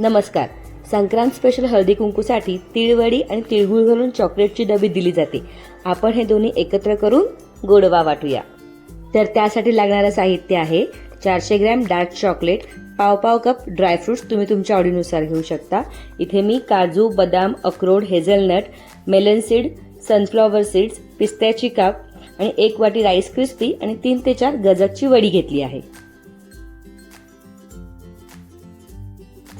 नमस्कार. संक्रांत स्पेशल हळदी कुंकूसाठी तिळवडी आणि तिळगुळ घालून चॉकलेटची डबी दिली जाते. आपण हे दोन्ही एकत्र करून गोडवा वाटूया. तर त्यासाठी लागणारं साहित्य आहे 400 ग्रॅम डार्क चॉकलेट, पाव कप ड्रायफ्रुट्स तुम्ही तुमच्या आवडीनुसार घेऊ शकता. इथे मी काजू, बदाम, अक्रोड, hazelnut, melon seed, sunflower seeds, पिस्त्याची काप आणि 1 वाटी राईस क्रिस्पी आणि 3 ते 4 गजकची वडी घेतली आहे.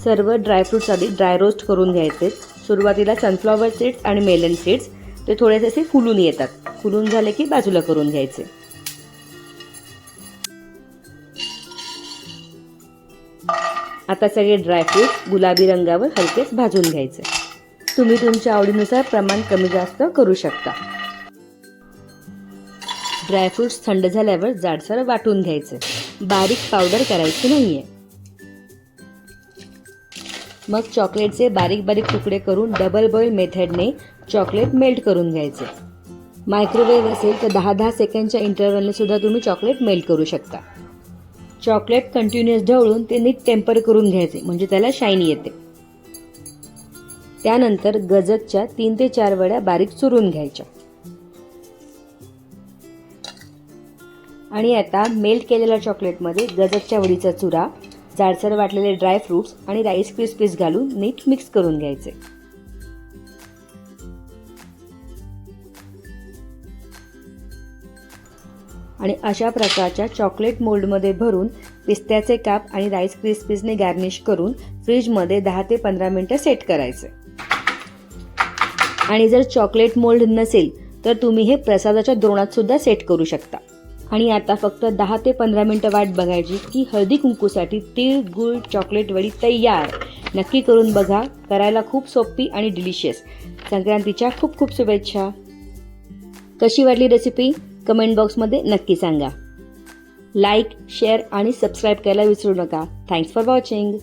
सर्व ड्रायफ्रुट्स आधी ड्राय रोस्ट करून घ्यायचे. सुरुवातीला सनफ्लॉवर सीड्स आणि मेलन सीड्स ते थोडेसे असे फुलून येतात. फुलून झाले की बाजूला करून घ्यायचे. आता सगळे ड्रायफ्रूट्स गुलाबी रंगावर हलकेच भाजून घ्यायचे. तुम्ही तुमच्या आवडीनुसार प्रमाण कमी जास्त करू शकता. ड्रायफ्रूट्स थंड झाल्यावर जाडसर वाटून घ्यायचे. बारीक पावडर करायची नाहीये. मग चॉकलेटचे बारीक तुकडे करून डबल बॉईल मेथडने चॉकलेट मेल्ट करून घ्यायचे. मायक्रोवेव्ह असेल तर 10-10 सेकंडच्या इंटरव्हलने सुद्धा तुम्ही चॉकलेट मेल्ट करू शकता. चॉकलेट कंटिन्युअस ढवळून ते नीट टेम्पर करून घ्यायचे, म्हणजे त्याला शाईन येते. त्यानंतर गजकच्या 3 ते 4 वड्या बारीक चुरून घ्यायच्या. आणि आता मेल्ट केलेल्या चॉकलेटमध्ये गजकच्या वडीचा चुरा, जाडसर वाटलेले ड्रायफ्रुट्स आणि राईस क्रिस्पीज घालून नीट मिक्स करून घ्यायचे. आणि अशा प्रकारच्या चॉकलेट मोल्डमध्ये भरून पिस्त्याचे काप आणि राईस क्रिस्पीजने गार्निश करून फ्रीजमध्ये 10 ते 15 मिनिटं सेट करायचे. आणि जर चॉकलेट मोल्ड नसेल तर तुम्ही हे प्रसादाच्या द्रोणात सुद्धा सेट करू शकता. आणि आता फक्त 10 ते 15 मिनिटं वाट बघायची की हळदी कुंकूसाठी तीळ गुळ चॉकलेट वडी तयार. नक्की करून बघा. करायला खूप सोपी आणि डिलिशियस. संक्रांतीच्या खूप खूप शुभेच्छा. कशी वाटली रेसिपी कमेंट बॉक्समध्ये नक्की सांगा. लाईक, शेअर आणि सबस्क्राईब करायला विसरू नका. Thanks for watching.